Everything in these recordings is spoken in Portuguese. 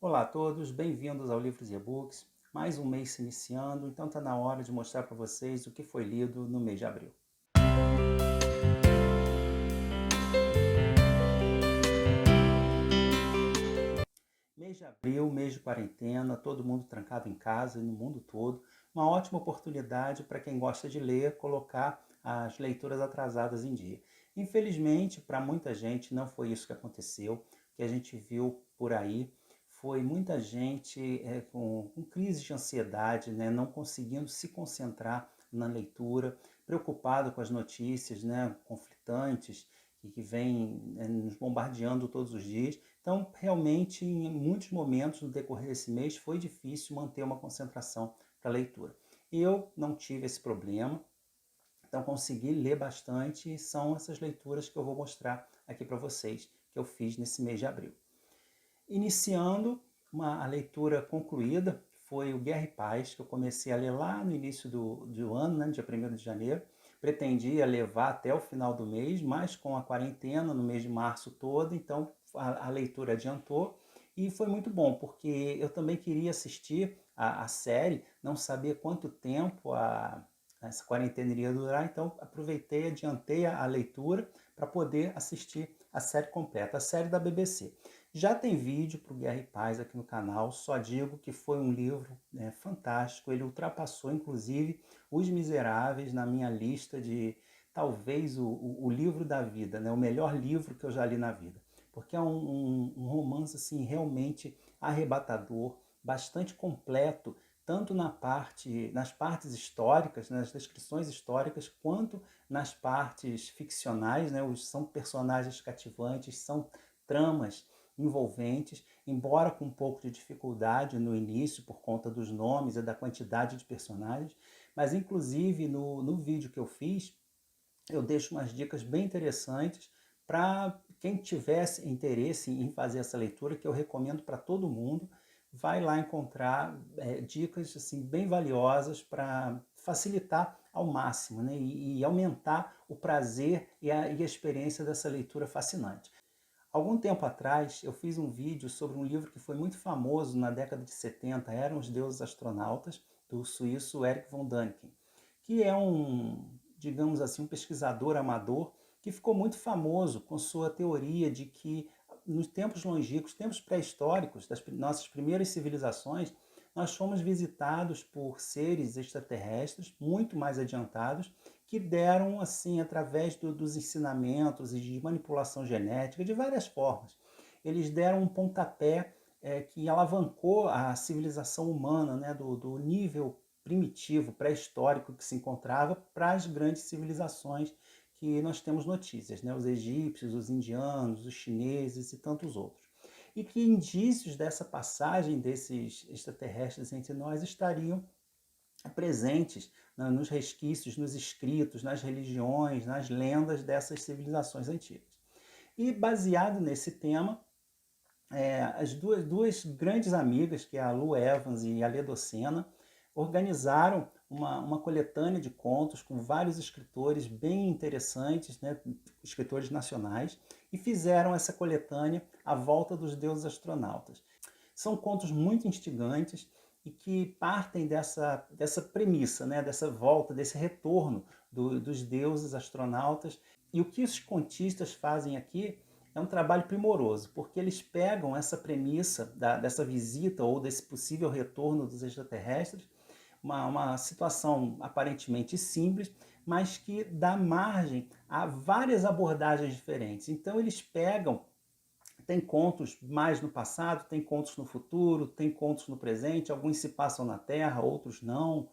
Olá a todos, bem-vindos ao Livros e E-Books. Mais um mês se iniciando, então está na hora de mostrar para vocês o que foi lido no mês de abril. Mês de abril, mês de quarentena, todo mundo trancado em casa e no mundo todo. Uma ótima oportunidade para quem gosta de ler colocar as leituras atrasadas em dia. Infelizmente, para muita gente não foi isso que aconteceu. O que a gente viu por aí foi muita gente com crise de ansiedade, né, não conseguindo se concentrar na leitura, preocupado com as notícias, né, conflitantes que vêm nos bombardeando todos os dias. Então, realmente, em muitos momentos no decorrer desse mês, foi difícil manter uma concentração para a leitura. Eu não tive esse problema, então consegui ler bastante e são essas leituras que eu vou mostrar aqui para vocês, que eu fiz nesse mês de abril. Iniciando a leitura concluída, foi o Guerra e Paz, que eu comecei a ler lá no início do ano, né, dia 1º de janeiro. Pretendia levar até o final do mês, mas com a quarentena no mês de março todo, então a leitura adiantou. E foi muito bom, porque eu também queria assistir a série, não sabia quanto tempo essa quarentena iria durar, então aproveitei, adiantei a leitura para poder assistir a série completa, a série da BBC. Já tem vídeo para o Guerra e Paz aqui no canal, só digo que foi um livro fantástico, ele ultrapassou inclusive Os Miseráveis na minha lista de talvez o livro da vida, né? O melhor livro que eu já li na vida, porque é um romance assim, realmente arrebatador, bastante completo, tanto nas partes históricas, nas descrições históricas, quanto nas partes ficcionais, né? São personagens cativantes, são tramas envolventes, embora com um pouco de dificuldade no início por conta dos nomes e da quantidade de personagens, mas inclusive no vídeo que eu fiz, eu deixo umas dicas bem interessantes para quem tivesse interesse em fazer essa leitura, que eu recomendo para todo mundo. Vai lá encontrar dicas assim, bem valiosas para facilitar ao máximo, né? E aumentar o prazer e a experiência dessa leitura fascinante. Algum tempo atrás, eu fiz um vídeo sobre um livro que foi muito famoso na década de 70, Eram os Deuses Astronautas, do suíço Eric von Däniken, que é digamos assim, um pesquisador amador que ficou muito famoso com sua teoria de que nos tempos longínquos, tempos pré-históricos, das nossas primeiras civilizações, nós fomos visitados por seres extraterrestres muito mais adiantados que deram, assim, através dos ensinamentos e de manipulação genética, de várias formas, eles deram um pontapé que alavancou a civilização humana, né, do nível primitivo, pré-histórico que se encontrava para as grandes civilizações que nós temos notícias, né, os egípcios, os indianos, os chineses e tantos outros. E que indícios dessa passagem desses extraterrestres entre nós estariam presentes, né, nos resquícios, nos escritos, nas religiões, nas lendas dessas civilizações antigas. E baseado nesse tema, as duas grandes amigas, que é a Lu Evans e a Leda Ocena, organizaram uma coletânea de contos com vários escritores bem interessantes, né, escritores nacionais, e fizeram essa coletânea à volta dos deuses astronautas. São contos muito instigantes e que partem dessa premissa, né, dessa volta, desse retorno dos deuses astronautas. E o que os contistas fazem aqui é um trabalho primoroso, porque eles pegam essa premissa dessa visita ou desse possível retorno dos extraterrestres, uma situação aparentemente simples, mas que dá margem a várias abordagens diferentes. Então eles pegam, tem contos mais no passado, tem contos no futuro, tem contos no presente, alguns se passam na Terra, outros não.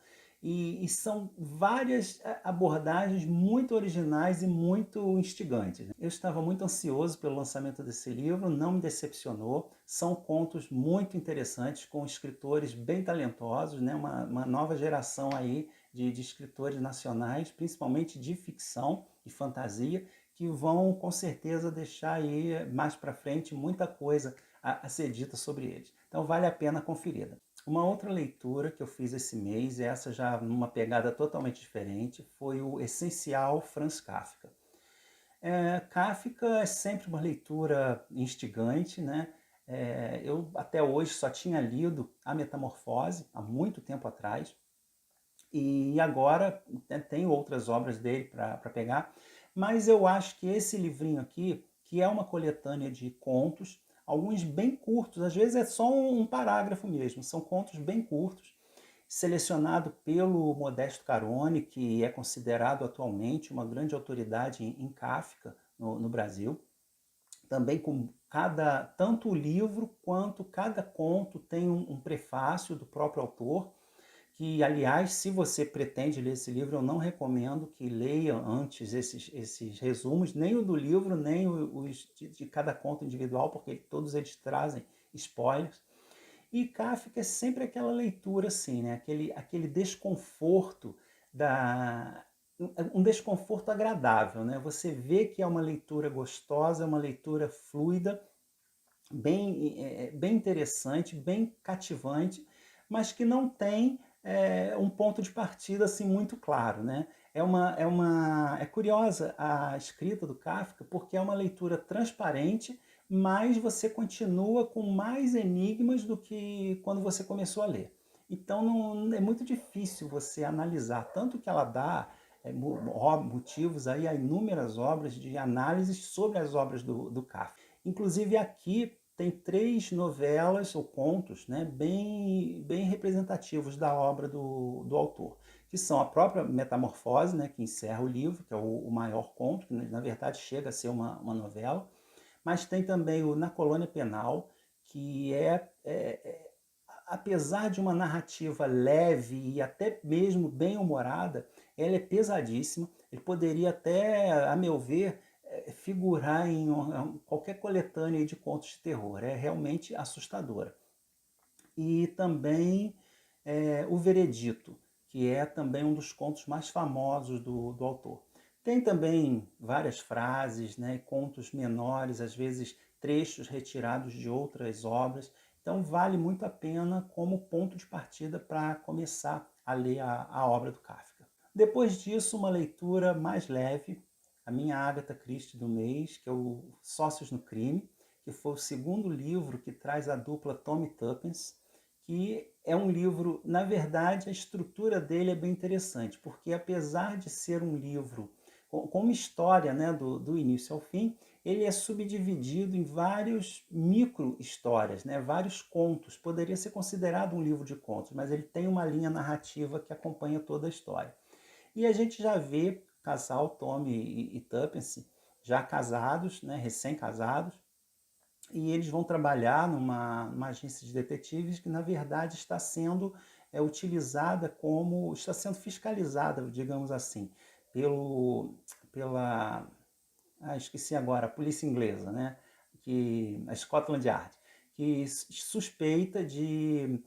E são várias abordagens muito originais e muito instigantes. Eu estava muito ansioso pelo lançamento desse livro, não me decepcionou. São contos muito interessantes, com escritores bem talentosos, né? Uma nova geração aí de escritores nacionais, principalmente de ficção e fantasia, que vão com certeza deixar aí mais para frente muita coisa a ser dita sobre eles. Então vale a pena a conferida. Uma outra leitura que eu fiz esse mês, essa já numa pegada totalmente diferente, foi o Essencial Franz Kafka. Kafka é sempre uma leitura instigante, né? Eu até hoje só tinha lido A Metamorfose, há muito tempo atrás, e agora, né, tenho outras obras dele para pegar, mas eu acho que esse livrinho aqui, que é uma coletânea de contos, alguns bem curtos, às vezes é só um parágrafo mesmo, são contos bem curtos, selecionado pelo Modesto Carone, que é considerado atualmente uma grande autoridade em Kafka no Brasil. Também com tanto o livro quanto cada conto tem um prefácio do próprio autor, que, aliás, se você pretende ler esse livro, eu não recomendo que leia antes esses resumos, nem o do livro, nem os de cada conto individual, porque todos eles trazem spoilers. E Kafka é sempre aquela leitura assim, né? Aquele desconforto um desconforto agradável, né? Você vê que é uma leitura gostosa, é uma leitura fluida, bem interessante, bem cativante, mas que não tem um ponto de partida assim muito claro, né? É curiosa a escrita do Kafka porque é uma leitura transparente, mas você continua com mais enigmas do que quando você começou a ler. Então é muito difícil você analisar, tanto que ela dá motivos aí a inúmeras obras de análises sobre as obras do Kafka. Inclusive aqui tem 3 novelas ou contos, né, bem representativos da obra do autor, que são a própria Metamorfose, né, que encerra o livro, que é o maior conto, que na verdade chega a ser uma novela, mas tem também o Na Colônia Penal, que apesar de uma narrativa leve e até mesmo bem-humorada, ela é pesadíssima. Ele poderia até, a meu ver, figurar em qualquer coletânea de contos de terror. É realmente assustadora. E também O Veredito, que é também um dos contos mais famosos do autor. Tem também várias frases, né, contos menores, às vezes trechos retirados de outras obras. Então vale muito a pena como ponto de partida para começar a ler a obra do Kafka. Depois disso, uma leitura mais leve, a minha Agatha Christie do mês, que é o Sócios no Crime, que foi o segundo livro que traz a dupla Tommy Tuppence, que é um livro, na verdade, a estrutura dele é bem interessante, porque apesar de ser um livro com uma história, né, do início ao fim, ele é subdividido em vários micro-histórias, né, vários contos. Poderia ser considerado um livro de contos, mas ele tem uma linha narrativa que acompanha toda a história. E a gente já vê o casal Tommy e Tuppence já casados, né, recém-casados, e eles vão trabalhar numa agência de detetives que, na verdade, está sendo está sendo fiscalizada, digamos assim, pela, esqueci agora, a polícia inglesa, né? A Scotland Yard, que suspeita de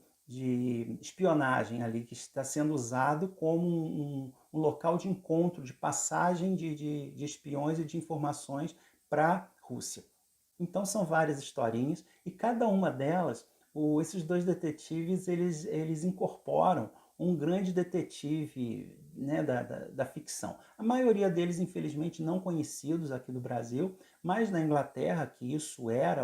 espionagem ali, que está sendo usado como um local de encontro, de passagem de espiões e de informações para a Rússia. Então são várias historinhas e cada uma delas, esses dois detetives, eles incorporam um grande detetive, né, da ficção. A maioria deles, infelizmente, não conhecidos aqui do Brasil, mas na Inglaterra, que isso era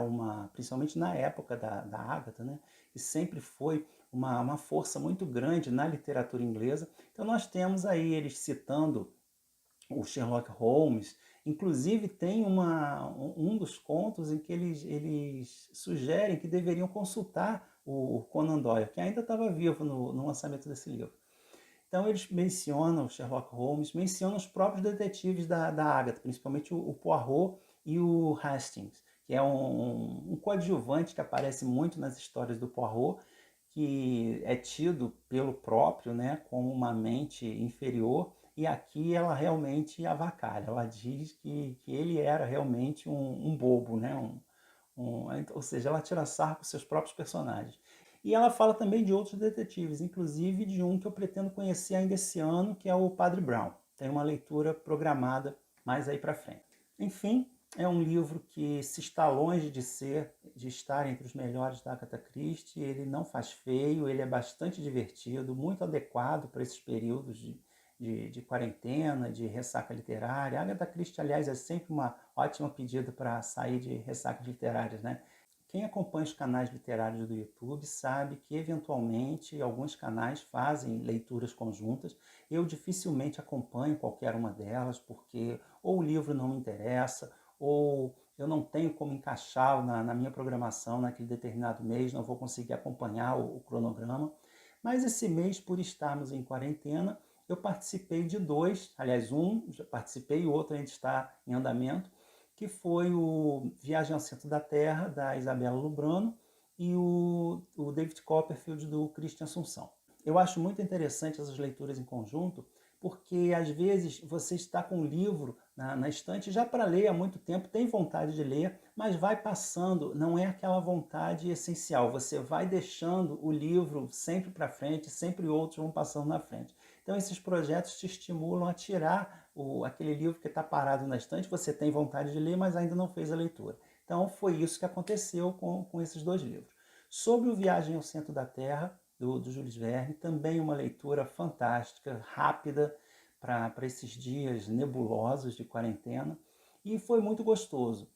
principalmente na época da Agatha, né, que sempre foi uma força muito grande na literatura inglesa. Então nós temos aí eles citando o Sherlock Holmes. Inclusive tem um dos contos em que eles sugerem que deveriam consultar o Conan Doyle, que ainda estava vivo no lançamento desse livro. Então eles mencionam o Sherlock Holmes, mencionam os próprios detetives da Agatha, principalmente o Poirot e o Hastings, que é um coadjuvante que aparece muito nas histórias do Poirot, que é tido pelo próprio, né, como uma mente inferior, e aqui ela realmente avacalha. Ela diz que ele era realmente um bobo, né? Ou seja, ela tira sarro com seus próprios personagens. E ela fala também de outros detetives, inclusive de um que eu pretendo conhecer ainda esse ano, que é o Padre Brown. Tem uma leitura programada mais aí para frente. Enfim, é um livro que, se está longe de estar entre os melhores da Agatha Christie, ele não faz feio, ele é bastante divertido, muito adequado para esses períodos de quarentena, de ressaca literária. A Agatha Christie, aliás, é sempre uma ótima pedida para sair de ressacas literárias, né? Quem acompanha os canais literários do YouTube sabe que, eventualmente, alguns canais fazem leituras conjuntas. Eu dificilmente acompanho qualquer uma delas, porque ou o livro não me interessa, ou eu não tenho como encaixar na minha programação naquele determinado mês, não vou conseguir acompanhar o cronograma. Mas esse mês, por estarmos em quarentena, eu participei de dois, aliás, um já participei e o outro ainda está em andamento, que foi o Viagem ao Centro da Terra, da Isabela Lubrano, e o David Copperfield, do Christian Assunção. Eu acho muito interessante essas leituras em conjunto, porque às vezes você está com um livro na estante já para ler há muito tempo, tem vontade de ler, mas vai passando, não é aquela vontade essencial, você vai deixando o livro sempre para frente, sempre outros vão passando na frente. Então esses projetos te estimulam a tirar aquele livro que está parado na estante, você tem vontade de ler, mas ainda não fez a leitura. Então foi isso que aconteceu com esses dois livros. Sobre o Viagem ao Centro da Terra, do Jules Verne, também uma leitura fantástica, rápida, para esses dias nebulosos de quarentena, e foi muito gostoso.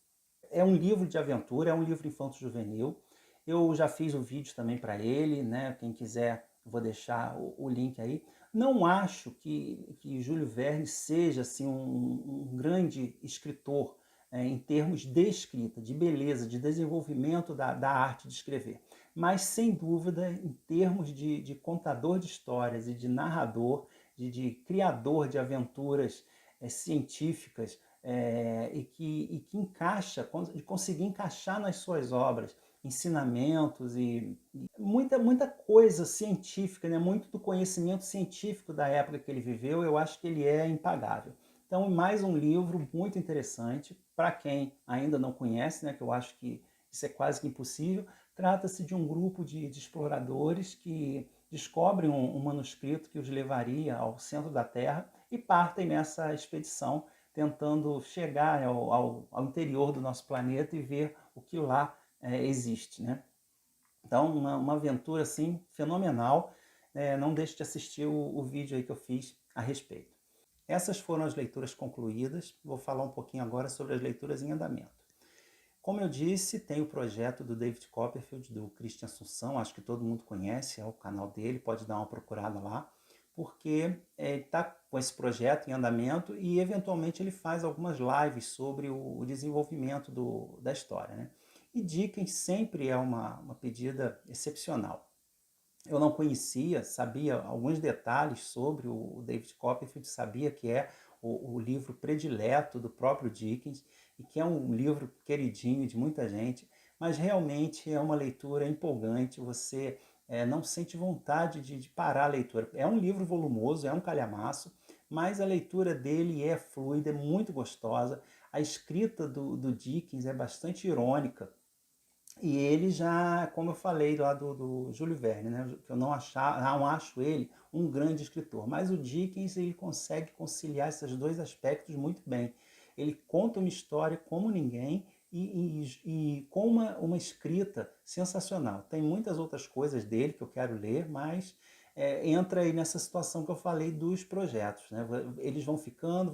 É um livro de aventura, é um livro infanto-juvenil. Eu já fiz o vídeo também para ele, né? Quem quiser, vou deixar o link aí. Não acho que Júlio Verne seja assim, um grande escritor em termos de escrita, de beleza, de desenvolvimento da arte de escrever. Mas, sem dúvida, em termos de contador de histórias e de narrador, de criador de aventuras científicas, e que encaixa, de conseguir encaixar nas suas obras ensinamentos e muita coisa científica, né? Muito do conhecimento científico da época que ele viveu, eu acho que ele é impagável. Então, mais um livro muito interessante, para quem ainda não conhece, né? Que eu acho que isso é quase que impossível. Trata-se de um grupo de exploradores que descobrem um manuscrito que os levaria ao centro da Terra e partem nessa expedição tentando chegar ao interior do nosso planeta e ver o que lá existe, né? Então, uma aventura assim fenomenal. Não deixe de assistir o vídeo aí que eu fiz a respeito. Essas foram as leituras concluídas. Vou falar um pouquinho agora sobre as leituras em andamento. Como eu disse, tem o projeto do David Copperfield, do Christian Assunção, acho que todo mundo conhece, é o canal dele, pode dar uma procurada lá, porque ele está com esse projeto em andamento e eventualmente ele faz algumas lives sobre o desenvolvimento da história, né? E Dickens sempre é uma pedida excepcional. Eu não conhecia, sabia alguns detalhes sobre o David Copperfield, sabia que é o livro predileto do próprio Dickens e que é um livro queridinho de muita gente, mas realmente é uma leitura empolgante, você não sente vontade de parar a leitura. É um livro volumoso, é um calhamaço, mas a leitura dele é fluida, é muito gostosa, a escrita do Dickens é bastante irônica, e ele já, como eu falei lá do Júlio Verne, né, que eu não acho ele um grande escritor, mas o Dickens ele consegue conciliar esses dois aspectos muito bem. Ele conta uma história como ninguém e com uma escrita sensacional. Tem muitas outras coisas dele que eu quero ler, mas entra aí nessa situação que eu falei dos projetos, né? Eles vão ficando,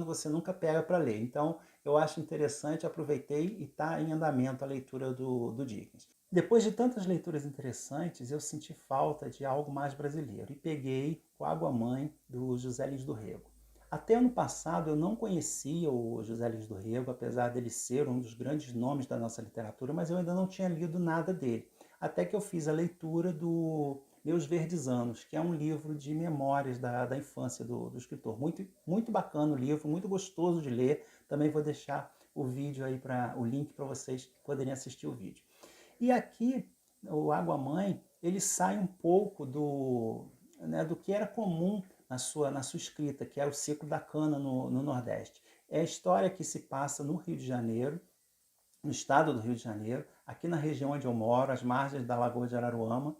você nunca pega para ler. Então, eu acho interessante, aproveitei e está em andamento a leitura do Dickens. Depois de tantas leituras interessantes, eu senti falta de algo mais brasileiro e peguei o Água-Mãe, do José Lins do Rego. Até ano passado eu não conhecia o José Lins do Rego, apesar dele ser um dos grandes nomes da nossa literatura, mas eu ainda não tinha lido nada dele. Até que eu fiz a leitura do Meus Verdes Anos, que é um livro de memórias da infância do escritor. Muito, muito bacana o livro, muito gostoso de ler. Também vou deixar o vídeo aí, o link para vocês poderem assistir o vídeo. E aqui, o Água-Mãe, ele sai um pouco do que era comum na sua escrita, que era o ciclo da cana no Nordeste. É a história que se passa no Rio de Janeiro, no estado do Rio de Janeiro, aqui na região onde eu moro, às margens da Lagoa de Araruama,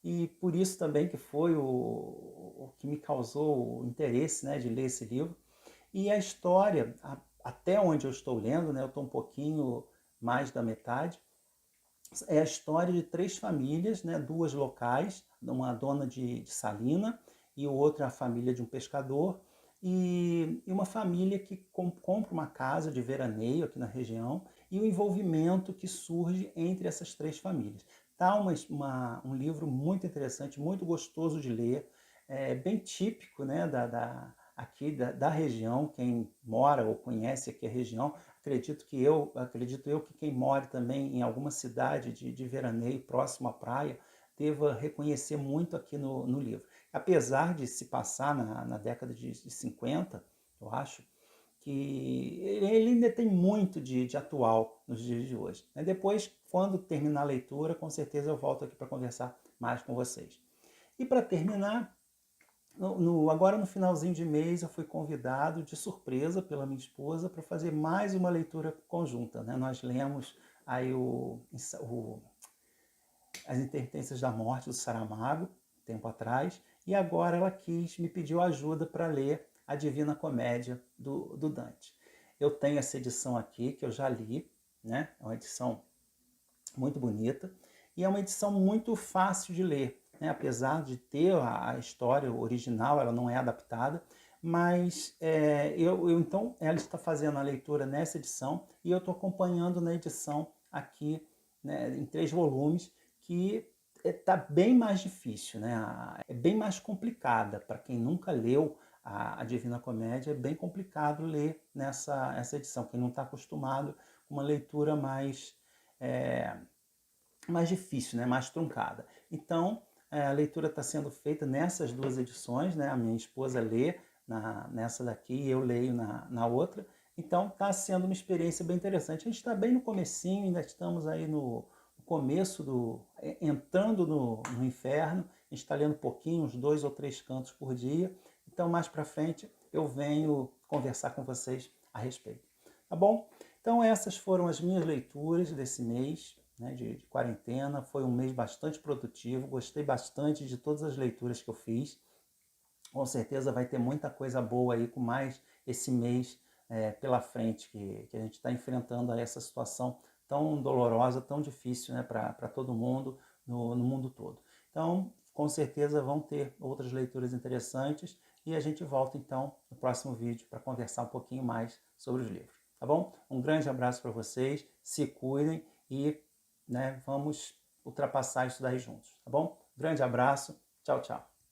e por isso também que foi o que me causou o interesse, né, de ler esse livro. E a história, até onde eu estou lendo, né, eu estou um pouquinho mais da metade, é a história de três famílias, né, duas locais, uma dona de salina e outra a família de um pescador, e uma família que compra uma casa de veraneio aqui na região e o envolvimento que surge entre essas três famílias. Tá um livro muito interessante, muito gostoso de ler, bem típico, né, aqui da região. Quem mora ou conhece aqui a região, acredito eu que quem mora também em alguma cidade de veraneio próximo à praia deva reconhecer muito aqui no livro. Apesar de se passar na década de 50, eu acho, que ele ainda tem muito de atual nos dias de hoje. Depois, quando terminar a leitura, com certeza eu volto aqui para conversar mais com vocês. E para terminar, agora no finalzinho de mês eu fui convidado de surpresa pela minha esposa para fazer mais uma leitura conjunta. Nós lemos aí As Intermitências da Morte, do Saramago, tempo atrás, e agora ela me pediu ajuda para ler a Divina Comédia do Dante. Eu tenho essa edição aqui, que eu já li, né? É uma edição muito bonita, e é uma edição muito fácil de ler, né? Apesar de ter a história original, ela não é adaptada, mas então ela está fazendo a leitura nessa edição, e eu estou acompanhando na edição aqui, né, em 3 volumes, que está bem mais difícil, né? É bem mais complicada. Para quem nunca leu a Divina Comédia, é bem complicado ler essa edição. Quem não está acostumado com uma leitura mais difícil, né? Mais truncada. Então, a leitura está sendo feita nessas 2 edições, né? A minha esposa lê nessa daqui e eu leio na outra. Então, está sendo uma experiência bem interessante. A gente está bem no comecinho, ainda estamos aí no começo entrando no inferno. A gente está lendo um pouquinho, uns 2 ou 3 cantos por dia. Então, mais para frente, eu venho conversar com vocês a respeito. Tá bom? Então, essas foram as minhas leituras desse mês, né, de quarentena. Foi um mês bastante produtivo, gostei bastante de todas as leituras que eu fiz. Com certeza vai ter muita coisa boa aí com mais esse mês pela frente, que a gente está enfrentando aí essa situação tão dolorosa, tão difícil, né, para todo mundo, no mundo todo. Então, com certeza vão ter outras leituras interessantes e a gente volta então no próximo vídeo para conversar um pouquinho mais sobre os livros. Tá bom? Um grande abraço para vocês, se cuidem e, né, vamos ultrapassar isso daí juntos, tá bom? Grande abraço, tchau, tchau.